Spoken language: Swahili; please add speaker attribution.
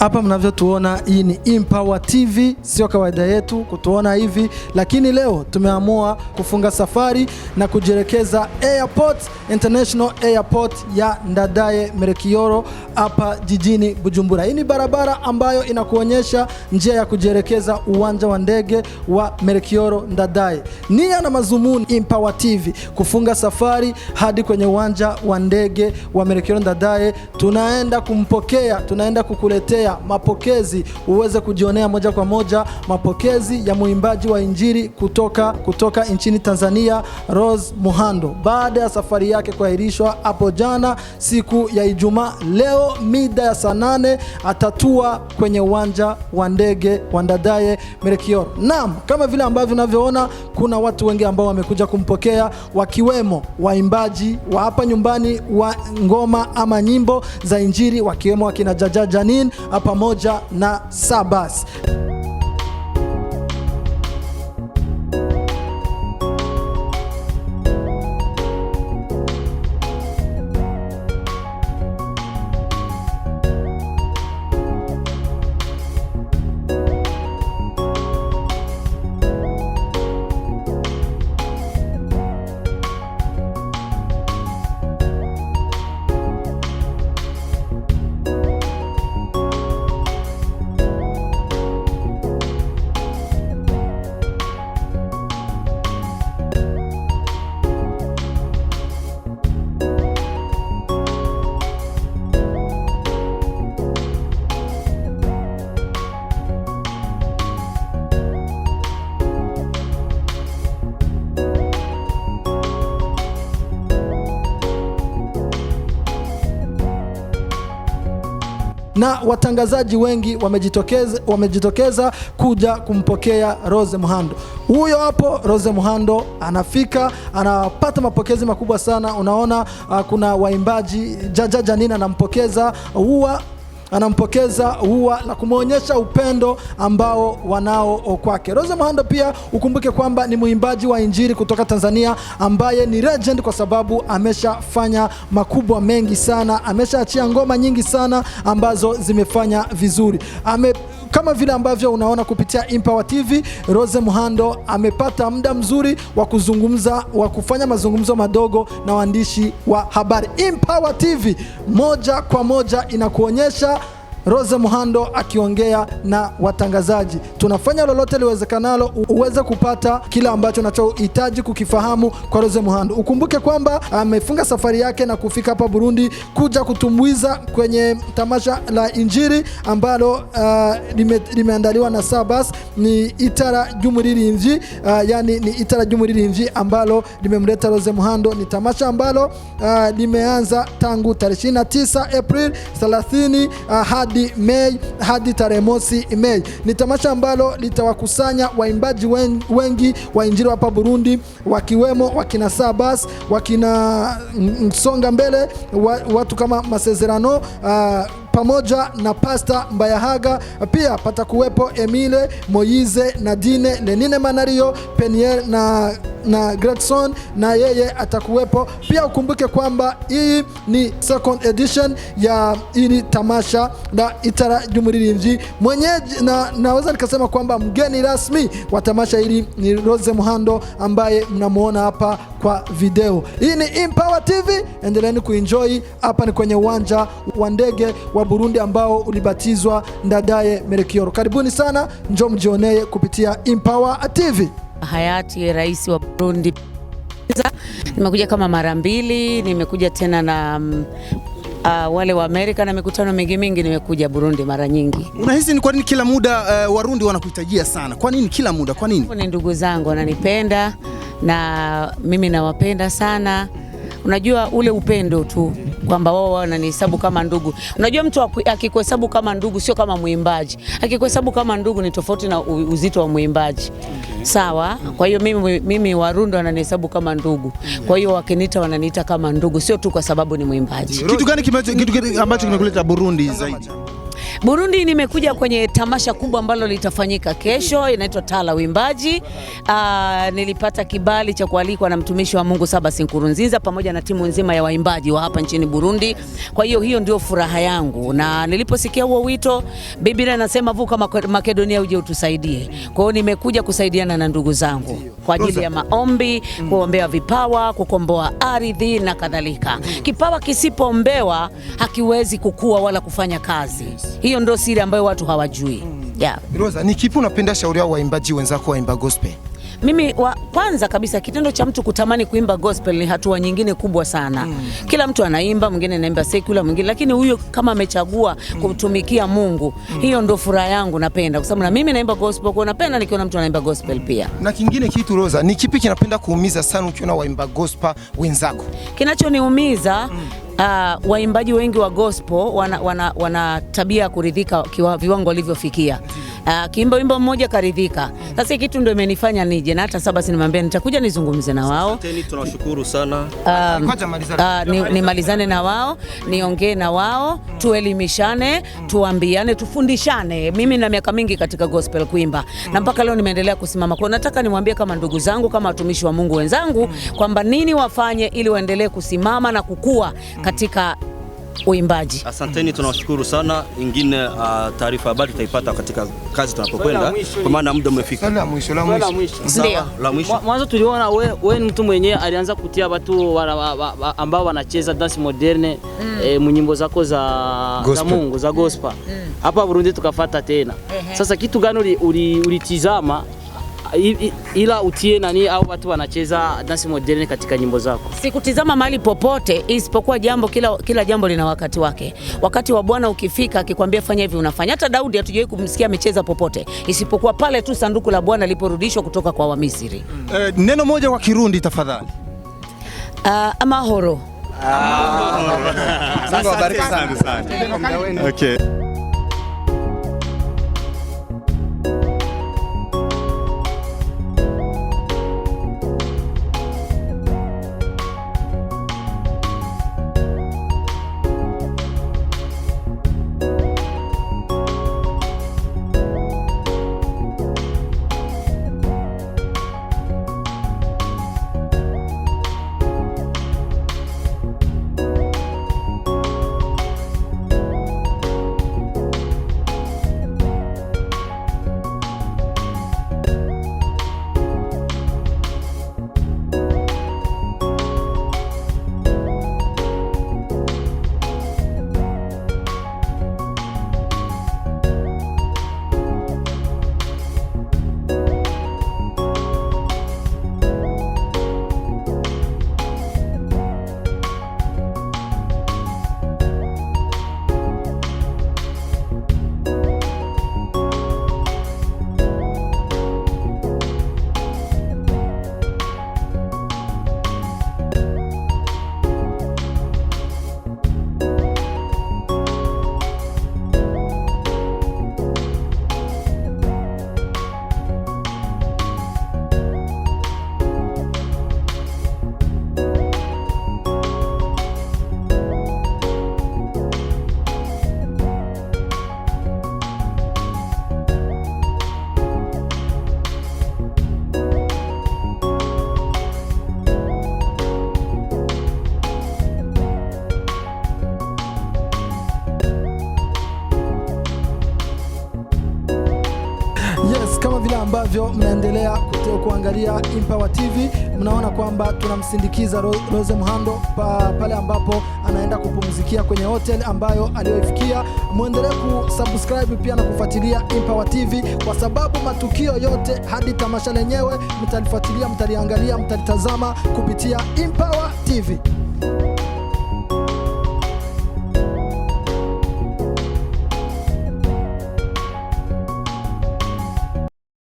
Speaker 1: Hapa mnavyotuona, hii ni Empower TV. Sio kawaida yetu kutuona hivi, lakini leo tumeamua kufunga safari na kujielekeza airport, International Airport ya Ndege Merekioro hapa jijini Bujumbura. Hii ni barabara ambayo inakuonyesha njia ya kujielekeza uwanja wa ndege wa Merekioro Ndege. Nia na mazumuni Empower TV kufunga safari hadi kwenye uwanja wa ndege wa Merekioro Ndege. Tunaenda kumpokea, tunaenda kukuletea mapokezi, uweze kujionea moja kwa moja mapokezi ya muimbaji wa injili kutoka nchini Tanzania, Muhando. Baada ya safari yake kuahirishwa hapo jana siku ya Ijumaa, leo mida ya saa 8 atatua kwenye uwanja wa ndege wa Ndege Merekioro. Naam, kama vile ambavyo unavyoona, kuna watu wengi ambao wamekuja kumpokea, wakiwemo waimbaji wa hapa nyumbani wa ngoma ama nyimbo za injili, wakiwemo wakina Jaja Janin pamoja na Sabas. Na watangazaji wengi wamejitokeza kuja kumpokea Muhando. Huyo hapo Muhando anafika, anapata mapokezi makubwa sana. Unaona kuna waimbaji, Jaja Janin anampokeza Uwa na kumuonyesha upendo ambao wanao kwake. Muhando pia ukumbuke kwamba ni muimbaji wa injili kutoka Tanzania ambaye ni legend, kwa sababu ameshafanya makubwa mengi sana, ameshaachia ngoma nyingi sana ambazo zimefanya vizuri. Kama vile ambavyo unaona kupitia Empower TV, Muhando amepata muda mzuri wa kufanya mazungumzo madogo na waandishi wa habari. Empower TV moja kwa moja inakuonyesha Muhando akiongea na watangazaji. Tunafanya lolote liwezekanalo uweze kupata kila ambacho unachohitaji kukifahamu kwa Muhando. Ukumbuke kwamba amefunga safari yake na kufika hapa Burundi kuja kutumbuiza kwenye tamasha la injili ambalo limeandaliwa na Sabas, ni itara ry'umuririmbyi, yani ni itara ry'umuririmbyi ambalo limemleta Muhando. Ni tamasha ambalo limeanza tangu tarehe 29 April 30 hadi Mei, hadi tarehe mosi Mei. Ni tamasha ambalo litawakusanya waimbaji wengi wa injili hapa Burundi, wakiwemo wakina Sabas, wakina Songa Mbele, watu kama Masezerano, pamoja na Pastor Mbayahaga. Pia patakuwepo Emile, Moize, Nadine, Lenine Manario, Peniel na Gregson, na yeye atakuwepo pia. Ukumbuke kwamba hii ni second edition ya hili tamasha la itara ry'umuririmbyi. Mwenyeji naweza nikasema kwamba mgeni rasmi wa tamasha hili ni Muhando ambaye mnamuona hapa kwa video. Hii ni Empower TV, endeleeni kuenjoy. Hapa ni kwenye uwanja wa ndege wa Burundi ambao ulibatizwa Ndege Merekioro. Karibuni sana, njoo mjionee kupitia Empower TV.
Speaker 2: Hayati rais wa Burundi. Nimekuja kama mara 2, nimekuja tena na wale wa Amerika na mikutano mingi nimekuja Burundi mara nyingi.
Speaker 3: Unahisi ni kwa nini kila muda Warundi wanakuhitajia sana? Kwa nini kila muda? Kwa nini?
Speaker 2: Ni ndugu zangu wananipenda na mimi nawapenda sana. Unajua ule upendo tu, kwamba wao wananihesabu kama ndugu. Unajua mtu akikuhesabu kama ndugu sio kama muimbaji. Akikuhesabu kama ndugu ni tofauti na uzito wa muimbaji. Sawa? Kwa hiyo mimi Warundi wananihesabu kama ndugu. Kwa hiyo wakiniita wananiita kama ndugu, sio tu kwa sababu ni muimbaji.
Speaker 3: Kitu gani ambacho kimekuleta Burundi zaidi?
Speaker 2: Burundi nimekuja kwenye tamasha kubwa ambalo litafanyika kesho, inaitwa Tala Uimbaji. Nilipata kibali cha kualikwa na mtumishi wa Mungu Saba Sinkurunziza pamoja na timu nzima ya waimbaji wa hapa nchini Burundi. Kwa hiyo ndio furaha yangu, na niliposikia huo wito, Biblia inasema vuka Makedonia uje utusaidie. Kwa hiyo nimekuja kusaidiana na ndugu zangu kwa ajili ya maombi, kuombea vipawa, kukomboa ardhi na kadhalika. Kipawa kisipoombewa hakiwezi kukua wala kufanya kazi. Hiyo ndio siri ambayo watu hawajui. Yeah.
Speaker 4: Rosa, ni kipi unapenda shauri ya waimbaji wenzako waimba gospel?
Speaker 2: Mimi kwanza kabisa kitendo cha mtu kutamani kuimba gospel ni hatua nyingine kubwa sana. Kila mtu anaimba, mwingine anaimba secular, mwingine, lakini huyo kama amechagua kutumikia Mungu, hiyo ndio furaha yangu. Napenda kwa sababu na mimi naimba gospel, kwa napenda nikiona mtu anaimba gospel pia. Na kingine
Speaker 4: kitu Rosa, ni kipi kinapenda kuumiza sana ukiona waimba gospel wenzako?
Speaker 2: Kinachoniumiza waimbaji wengi wa gospel wana tabia kuridhika kwa viwango walivyofikia. Kiimba wimbo mmoja karidhika. Sasa kitu ndio imenifanya nije, na hata Saba sinimwambia nitakuja nizungumze na wao.
Speaker 5: Asanteni, tunawashukuru sana.
Speaker 2: Nimalizane na wao, niongee na wao, tuelimishane, tuambiane, tufundishane. Mimi na miaka mingi katika gospel kuimba, na mpaka leo nimeendelea kusimama. Kwa nataka nimwambie kama ndugu zangu, kama watumishi wa Mungu wenzangu, kwamba nini wafanye ili waendelee kusimama na kukua katika uimbaji.
Speaker 5: Asanteni, tunawashukuru sana. Ingine taarifa habari tutaipata katika kazi tunapokwenda, kwa maana muda umefika.
Speaker 4: La mwisho.
Speaker 2: Ndio.
Speaker 5: La mwisho.
Speaker 6: Mwanzo tuliona wewe ni mtu mwenyewe alianza kutia watu ambao wanacheza dance moderne nyimbo zako za Mungu, za gospel. Hapa Burundi tukafuata tena. Sasa kitu gani ulitizama ila utie nani au watu wanacheza dance moderne katika nyimbo zako?
Speaker 2: Sikutizama mahali popote, isipokuwa kila jambo lina wakati wake. Wakati wa Bwana ukifika akikwambia fanya hivi unafanya. Hata Daudi hatujawahi kumsikia amecheza popote, isipokuwa pale tu sanduku la Bwana liporudishwa kutoka kwa Wamisri.
Speaker 4: Neno moja kwa Kirundi tafadhali.
Speaker 2: Amahoro.
Speaker 4: Mungu awabariki sana. Okay.
Speaker 1: Kama vile ambavyo mnaendelea kuangalia Impawa TV, mnaona kwamba tunamsindikiza Rose Muhando pale ambapo anaenda kupumzikia kwenye hotel ambayo aliyoifikia. Muendelee kusubscribe pia na kufuatilia Impawa TV, kwa sababu matukio yote hadi tamasha lenyewe mtalifuatilia, mtaliangalia, mtalitazama kupitia Impawa